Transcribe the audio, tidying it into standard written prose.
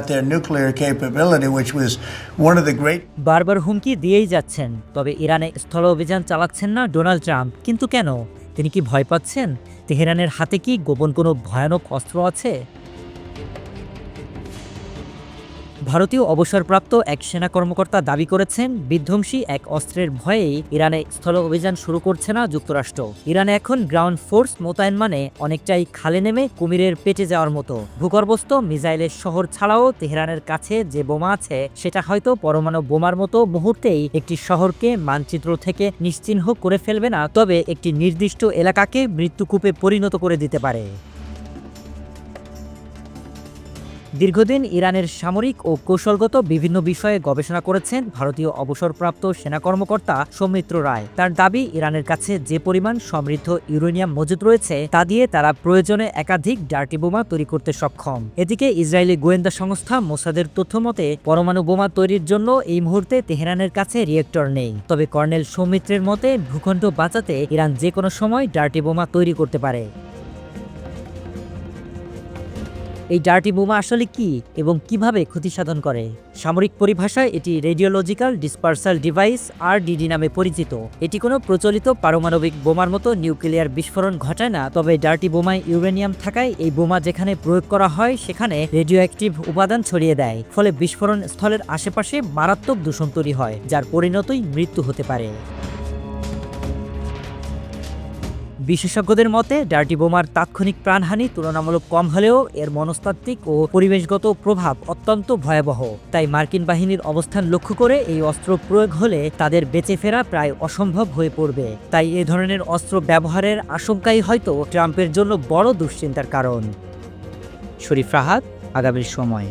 their nuclear capability, which was one of the great. বারবার হুমকি দিয়েই যাচ্ছেন, তবে ইরানে স্থল অভিযান চালাচ্ছেন না ডোনাল্ড ট্রাম্প। কিন্তু কেন? তিনি কি ভয় পাচ্ছেন? তেহরানের হাতে কি গোপন কোনো ভয়ানক অস্ত্র আছে? ভারতীয় অবসরপ্রাপ্ত এক সেনা কর্মকর্তা দাবি করেছেন, বিধ্বংসী এক অস্ত্রের ভয়েই ইরানে স্থল অভিযান শুরু করছে না যুক্তরাষ্ট্র। ইরানে এখন গ্রাউন্ড ফোর্স মোতায়েন মানে অনেকটাই খালে নেমে কুমিরের পেটে যাওয়ার মতো। ভূগর্ভস্থ মিসাইলের শহর ছাড়াও তেহরানের কাছে যে বোমা আছে সেটা হয়তো পরমাণু বোমার মতো মুহূর্তেই একটি শহরকে মানচিত্র থেকে নিশ্চিহ্ন করে ফেলবে না, তবে একটি নির্দিষ্ট এলাকাকে মৃত্যুকূপে পরিণত করে দিতে পারে। দীর্ঘদিন ইরানের সামরিক ও কৌশলগত বিভিন্ন বিষয়ে গবেষণা করেছেন ভারতীয় অবসরপ্রাপ্ত সেনা কর্মকর্তা সৌমিত্র রায়। তার দাবি, ইরানের কাছে যে পরিমাণ সমৃদ্ধ ইউরেনিয়াম মজুদ রয়েছে তা দিয়ে তারা প্রয়োজনে একাধিক ডার্টি বোমা তৈরি করতে সক্ষম। এদিকে ইসরায়েলি গোয়েন্দা সংস্থা মোসাদের তথ্যমতে পরমাণু বোমা তৈরির জন্য এই মুহূর্তে তেহরানের কাছে রিয়েক্টর নেই। তবে কর্নেল সৌমিত্রের মতে ভূখণ্ড বাঁচাতে ইরান যে কোনো সময় ডার্টি বোমা তৈরি করতে পারে। এই ডার্টি বোমা আসলে কি এবং কিভাবে ক্ষতি সাধন করে? সামরিক পরিভাষায় এটি রেডিওলজিক্যাল ডিসপারসাল ডিভাইস RDD নামে পরিচিত। এটি কোনো প্রচলিত পারমাণবিক বোমার মতো নিউক্লিয়ার বিস্ফোরণ ঘটায় না, তবে ডার্টি বোমায় ইউরেনিয়াম থাকায় এই বোমা যেখানে প্রয়োগ করা হয় সেখানে রেডিও অ্যাক্টিভ উপাদান ছড়িয়ে দেয়। ফলে বিস্ফোরণ স্থলের আশেপাশে মারাত্মক দূষণ তৈরি হয়, যার পরিণতই মৃত্যু হতে পারে। বিশেষজ্ঞদের মতে ডার্টি বোমার তাৎক্ষণিক প্রাণহানি তুলনামূলক কম হলেও এর মনস্তাত্ত্বিক ও পরিবেশগত প্রভাব অত্যন্ত ভয়াবহ। তাই মার্কিন বাহিনীর অবস্থান লক্ষ্য করে এই অস্ত্র প্রয়োগ হলে তাদের বেঁচে ফেরা প্রায় অসম্ভব হয়ে পড়বে। তাই এ ধরনের অস্ত্র ব্যবহারের আশঙ্কাই হয়তো ট্রাম্পের জন্য বড় দুশ্চিন্তার কারণ। শরীফ রাহাত, আগামীর সময়।